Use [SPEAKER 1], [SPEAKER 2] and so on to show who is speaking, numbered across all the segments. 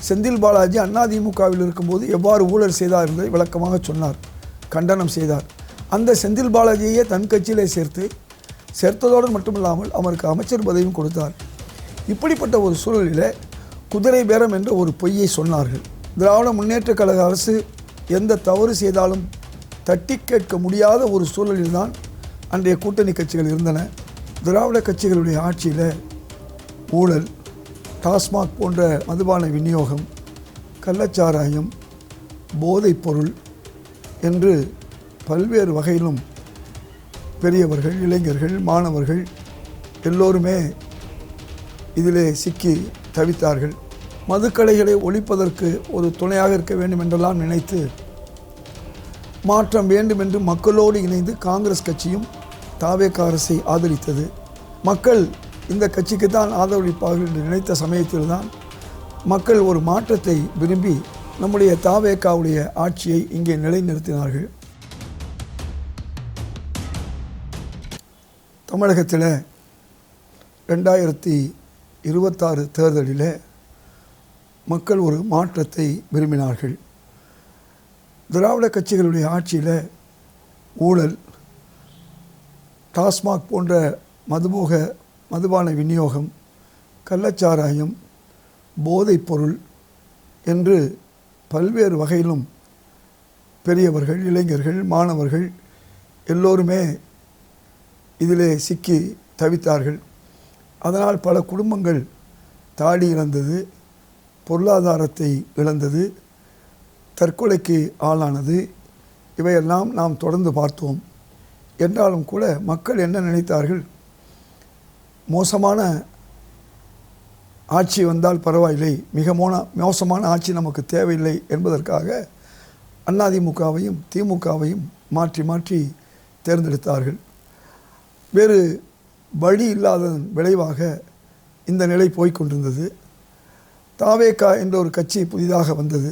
[SPEAKER 1] செந்தில் பாலாஜி அதிமுகவில் இருக்கும்போது எவ்வாறு ஊழல் செய்தார் என்பதை விளக்கமாக சொன்னார், கண்டனம் செய்தார். அந்த செந்தில் பாலாஜியை தன் கட்சியிலே சேர்த்ததோடு மட்டுமில்லாமல் அவருக்கு அமைச்சர் பதவியும் கொடுத்தார். இப்படிப்பட்ட ஒரு சூழலில் குதிரை பேரம் என்ற ஒரு பொய்யை சொன்னார்கள். திராவிட முன்னேற்றக் கழக அரசு எந்த தவறு செய்தாலும் தட்டி கேட்க முடியாத ஒரு சூழலில்தான் அன்றைய கூட்டணி கட்சிகள் இருந்தன. திராவிட கட்சிகளுடைய ஆட்சியில் ஊழல், டாஸ்மாக் போன்ற மதுபான விநியோகம், கள்ளச்சாராயம், போதைப்பொருள் என்று பல்வேறு வகையிலும் பெரியவர்கள், இளைஞர்கள், மாணவர்கள் எல்லோருமே இதிலே சிக்கி தவித்தார்கள். மதுக்கடைகளை ஒழிப்பதற்கு ஒரு துணையாக இருக்க வேண்டும் என்றெல்லாம் நினைத்து மாற்றம் வேண்டும் என்று மக்களோடு இணைந்து காங்கிரஸ் கட்சியும் தாவேகா அரசை ஆதரித்தது. மக்கள் இந்த கட்சிக்கு தான் ஆதரவளிப்பார்கள் என்று நினைத்த சமயத்தில்தான் மக்கள் ஒரு மாற்றத்தை விரும்பி நம்முடைய தாவேகாவுடைய ஆட்சியை இங்கே நிலைநிறுத்தினார்கள். தமிழகத்தில் 2026 தேர்தலில் மக்கள் ஒரு மாற்றத்தை விரும்பினார்கள். திராவிட கட்சிகளுடைய ஆட்சியில் ஊழல், டாஸ்மாக் போன்ற மதுபான விநியோகம், கள்ளச்சாராயம், போதைப்பொருள் என்று பல்வேறு வகையிலும் பெரியவர்கள், இளைஞர்கள், மாணவர்கள் எல்லோருமே இதிலே சிக்கி தவித்தார்கள். அதனால் பல குடும்பங்கள் தாடி இழந்தது, பொருளாதாரத்தை இழந்தது, தற்கொலைக்கு ஆளானது. இவையெல்லாம் நாம் தொடர்ந்து பார்த்தோம். என்றாலும் கூட மக்கள் என்ன நினைத்தார்கள், மோசமான ஆட்சி வந்தால் பரவாயில்லை, மிக மோசமான ஆட்சி நமக்கு தேவையில்லை என்பதற்காக அதிமுகவையும் திமுகவையும் மாற்றி மாற்றி தேர்ந்தெடுத்தார்கள். வேறு வழி இல்லாததன் விளைவாக இந்த நிலை போய்கொண்டிருந்தது. தாவேகா என்ற ஒரு கட்சி புதிதாக வந்தது.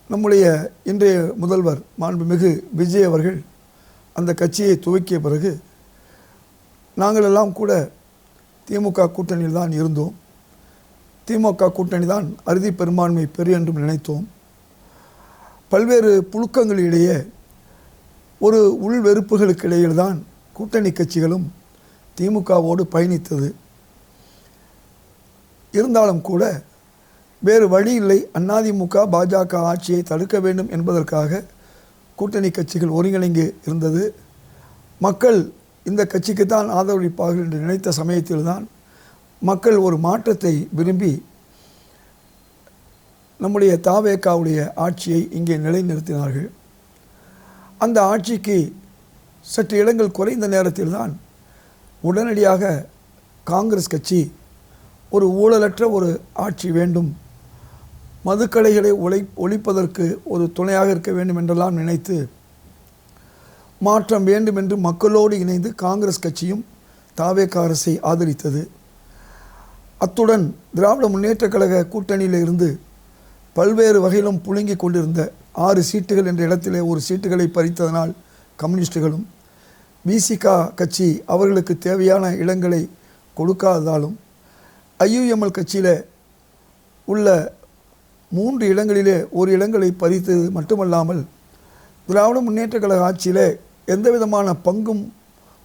[SPEAKER 1] நம்முடைய இன்றைய முதல்வர் மாண்புமிகு விஜய் அவர்கள் அந்த கட்சியை துவக்கிய பிறகு நாங்கள் எல்லாம் கூட திமுக கூட்டணியில் தான் இருந்தோம். திமுக கூட்டணி தான் அறுதி பெரும்பான்மை பெறு என்றும் நினைத்தோம். பல்வேறு புழுக்கங்களிடையே ஒரு உள்வெறுப்புகளுக்கு இடையில்தான் கூட்டணி கட்சிகளும் திமுகவோடு பயணித்தது. இருந்தாலும் கூட வேறு வழி இல்லை, அதிமுக பாஜக ஆட்சியை தடுக்க வேண்டும் என்பதற்காக கூட்டணி கட்சிகள் ஒருங்கிணைந்து இருந்தது. மக்கள் இந்த கட்சிக்கு தான் ஆதரவளிப்பார்கள் என்று நினைத்த சமயத்தில்தான் மக்கள் ஒரு மாற்றத்தை விரும்பி நம்முடைய தாவேகாவுடைய ஆட்சியை இங்கே நிலைநிறுத்தினார்கள். அந்த ஆட்சிக்கு சற்று இடங்கள் குறைந்த நேரத்தில்தான் உடனடியாக காங்கிரஸ் கட்சி ஒரு ஊழலற்ற ஒரு ஆட்சி வேண்டும், மதுக்கடைகளை ஒழிப்பதற்கு ஒரு துணையாக இருக்க வேண்டும் என்றெல்லாம் நினைத்து மாற்றம் வேண்டும் என்று மக்களோடு இணைந்து காங்கிரஸ் கட்சியும் தாவேகா அரசை ஆதரித்தது. அத்துடன் திராவிட முன்னேற்றக் கழக கூட்டணியில் இருந்து பல்வேறு வகையிலும் புழுங்கி கொண்டிருந்த 6 சீட்டுகள் என்ற இடத்திலே ஒரு சீட்டுகளை பறித்ததனால் கம்யூனிஸ்டுகளும், விசிகா கட்சி அவர்களுக்கு தேவையான இடங்களை கொடுக்காததாலும், ஐயுஎம்எல் கட்சியில் உள்ள 3 இடங்களிலே ஒரு இடங்களை பறித்தது மட்டுமல்லாமல் திராவிட முன்னேற்றக் கழக ஆட்சியில் எந்த விதமான பங்கும்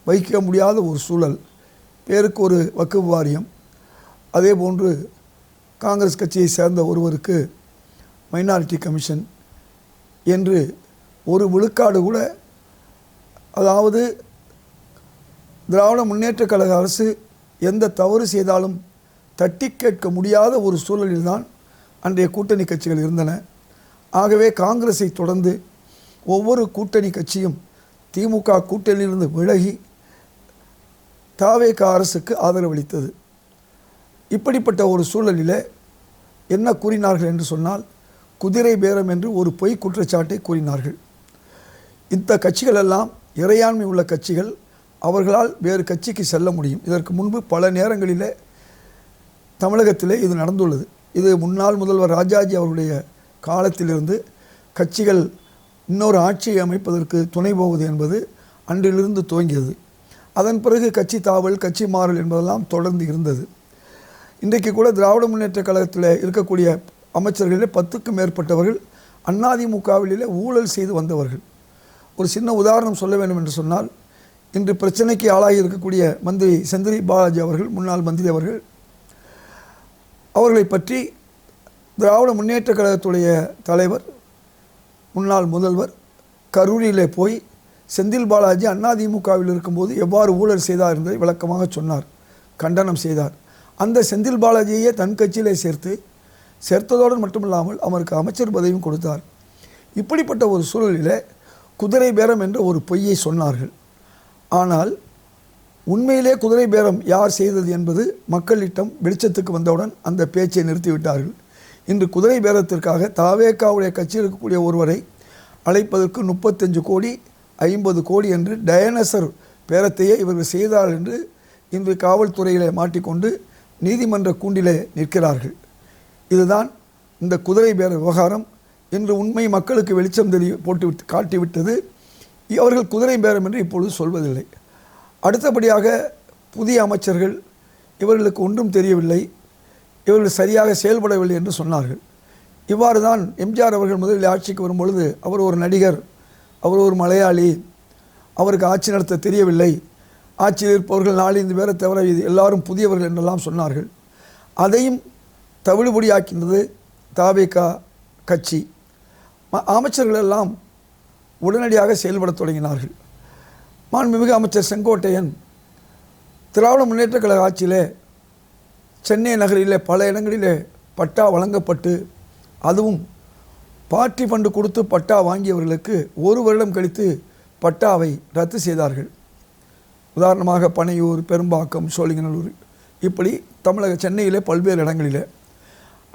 [SPEAKER 1] வகிக்க முடியாத ஒரு சூழல், பேருக்கு ஒரு வக்ஃப் வாரியம், அதே போன்று காங்கிரஸ் கட்சியை சேர்ந்த ஒருவருக்கு மைனாரிட்டி கமிஷன் என்று ஒரு விழுக்காடு கூட, அதாவது திராவிட முன்னேற்றக் கழக அரசு எந்த தவறு செய்தாலும் தட்டி கேட்க முடியாத ஒரு சூழலில்தான் அன்றைய கூட்டணி கட்சிகள் இருந்தன. ஆகவே காங்கிரஸை தொடர்ந்து ஒவ்வொரு கூட்டணி கட்சியும் திமுக கூட்டணியிலிருந்து விலகி தாவேகா அரசுக்கு ஆதரவளித்தது. இப்படிப்பட்ட ஒரு சூழலில் என்ன கூறினார்கள் என்று சொன்னால், குதிரை பேரம் என்று ஒரு பொய் குற்றச்சாட்டை கூறினார்கள். இந்த கட்சிகளெல்லாம் இறையாண்மை உள்ள கட்சிகள், அவர்களால் வேறு கட்சிக்கு செல்ல முடியும். இதற்கு முன்பு பல நேரங்களில் தமிழகத்திலே இது நடந்துள்ளது. இது முன்னாள் முதல்வர் ராஜாஜி அவருடைய காலத்திலிருந்து கட்சிகள் இன்னொரு ஆட்சியை அமைப்பதற்கு துணை போவது என்பது அன்றிலிருந்து துவங்கியது. அதன் பிறகு கட்சி தாவல், கட்சி மாறல் என்பதெல்லாம் தொடர்ந்து இருந்தது. இன்றைக்கு கூட திராவிட முன்னேற்ற கழகத்தில் இருக்கக்கூடிய அமைச்சர்களிலே 10க்கும் மேற்பட்டவர்கள் அதிமுகவிலே ஊழல் செய்து வந்தவர்கள். ஒரு சின்ன உதாரணம் சொல்ல வேண்டும் என்று சொன்னால், இன்று பிரச்சனைக்கு ஆளாகி இருக்கக்கூடிய மந்திரி செந்தில் பாலாஜி அவர்கள், முன்னாள் மந்திரி அவர்கள், அவர்களை பற்றி திராவிட முன்னேற்ற கழகத்துடைய தலைவர், முன்னாள் முதல்வர் கரூரிலே போய் செந்தில் பாலாஜி அதிமுகவில் இருக்கும்போது எவ்வாறு ஊழல் செய்தார் என்பதை விளக்கமாக சொன்னார், கண்டனம் செய்தார். அந்த செந்தில் பாலாஜியை தன் கட்சியிலே சேர்த்ததோடு மட்டுமில்லாமல் அவருக்கு அமைச்சர் பதவியும் கொடுத்தார். இப்படிப்பட்ட ஒரு சூழலில் குதிரை பேரம் என்ற ஒரு பொய்யை சொன்னார்கள். ஆனால் உண்மையிலே குதிரை பேரம் யார் செய்தது என்பது மக்களிடம் வெளிச்சத்துக்கு வந்தவுடன் அந்த பேச்சை நிறுத்திவிட்டார்கள். இன்று குதிரை பேரத்திற்காக தாவேகாவுடைய கட்சியில் இருக்கக்கூடிய ஒருவரை அழைப்பதற்கு 35 கோடி 50 கோடி என்று டைனோசர் பேரத்தையே இவர்கள் செய்தார்கள் என்று இன்று காவல்துறையிலே மாட்டிக்கொண்டு நீதிமன்ற கூண்டிலே நிற்கிறார்கள். இதுதான் இந்த குதிரை பேர விவகாரம். இன்று உண்மை மக்களுக்கு வெளிச்சம் போட்டு காட்டிவிட்டது. அவர்கள் குதிரை பேரம் என்று இப்பொழுது சொல்வதில்லை. அடுத்தபடியாக புதிய அமைச்சர்கள், இவர்களுக்கு ஒன்றும் தெரியவில்லை, இவர்கள் சரியாக செயல்படவில்லை என்று சொன்னார்கள். இவ்வாறு தான் எம்ஜிஆர் அவர்கள் முதலில் ஆட்சிக்கு வரும்பொழுது அவர் ஒரு நடிகர், அவர் ஒரு மலையாளி, அவருக்கு ஆட்சி நடத்த தெரியவில்லை, ஆட்சியில் இருப்பவர்கள் 4-5 பேரை தவிர இது எல்லாரும் புதியவர்கள் என்றெல்லாம் சொன்னார்கள். அதையும் தவிடுபடியாக்கினது தாவேகா கட்சி. அமைச்சர்கள் எல்லாம் உடனடியாக செயல்பட தொடங்கினார்கள். மாண்புமிகு அமைச்சர் செங்கோட்டையன் திராவிட முன்னேற்ற கழக ஆட்சியிலே சென்னை நகரிலே பல இடங்களிலே பட்டா வழங்கப்பட்டு, அதுவும் பார்ட்டி ஃபண்டு கொடுத்து பட்டா வாங்கியவர்களுக்கு 1 வருடம் கழித்து பட்டாவை ரத்து செய்தார்கள். உதாரணமாக பனையூர், பெரும்பாக்கம், சோழிங்கநல்லூர், இப்படி சென்னையிலே பல்வேறு இடங்களிலே.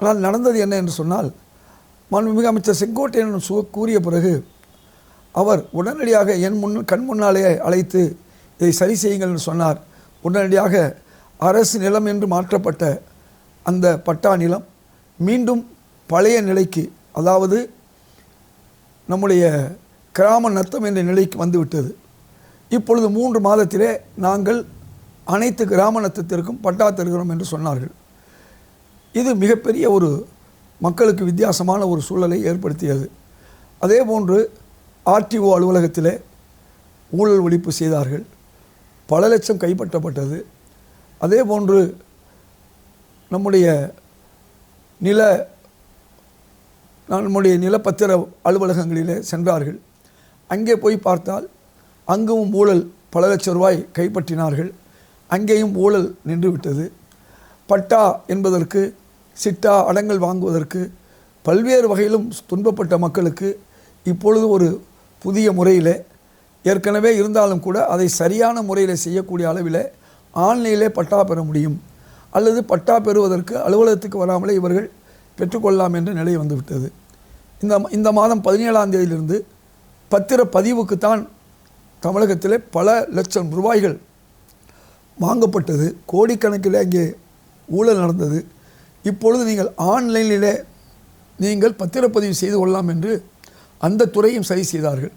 [SPEAKER 1] ஆனால் நடந்தது என்ன என்று சொன்னால், மாண்புமிகு அமைச்சர் செங்கோட்டையன் கூறிய பிறகு அவர் உடனடியாக கண் முன்னாலே அழைத்து இதை சரி செய்யுங்கள் என்று சொன்னார். உடனடியாக அரசு நிலம் என்று மாற்றப்பட்ட அந்த பட்டா நிலம் மீண்டும் பழைய நிலைக்கு, அதாவது நம்முடைய கிராம நத்தம் என்ற நிலைக்கு வந்துவிட்டது. இப்பொழுது 3 மாதத்திலே நாங்கள் அனைத்து கிராம நத்தத்திற்கும் பட்டா தருகிறோம் என்று சொன்னார்கள். இது மிகப்பெரிய ஒரு மக்களுக்கு வித்தியாசமான ஒரு சூழலை ஏற்படுத்தியது. அதே போன்று ஆர்டிஓ அலுவலகத்திலே ஊழல் ஒழிப்பு செய்தார்கள், பல லட்சம் கைப்பற்றப்பட்டது. அதே போன்று நம்முடைய நிலப்பத்திர அலுவலகங்களிலே சென்றார்கள். அங்கே போய் பார்த்தால் அங்கும் ஊழல், பல லட்சம் ரூபாய் கைப்பற்றினார்கள். அங்கேயும் ஊழல் நின்றுவிட்டது. பட்டா என்பதற்கு, சிட்டா அடங்கல் வாங்குவதற்கு பல்வேறு வகையிலும் துன்பப்பட்ட மக்களுக்கு இப்பொழுது ஒரு புதிய முறையில், ஏற்கனவே இருந்தாலும் கூட அதை சரியான முறையில் செய்யக்கூடிய அளவில் ஆன்லைனிலே பட்டா பெற முடியும், அல்லது பட்டா பெறுவதற்கு அலுவலகத்துக்கு வராமலே இவர்கள் பெற்றுக்கொள்ளலாம் என்ற நிலை வந்துவிட்டது. இந்த மாதம் 17ஆம் தேதியிலிருந்து பத்திரப்பதிவுக்குத்தான் தமிழகத்திலே பல லட்சம் ரூபாய்கள் வாங்கப்பட்டது, கோடிக்கணக்கில் அங்கே ஊழல் நடந்தது. இப்பொழுது நீங்கள் ஆன்லைனிலே நீங்கள் பத்திரப்பதிவு செய்து கொள்ளலாம் என்று அந்த துறையும் சரி செய்தார்கள்.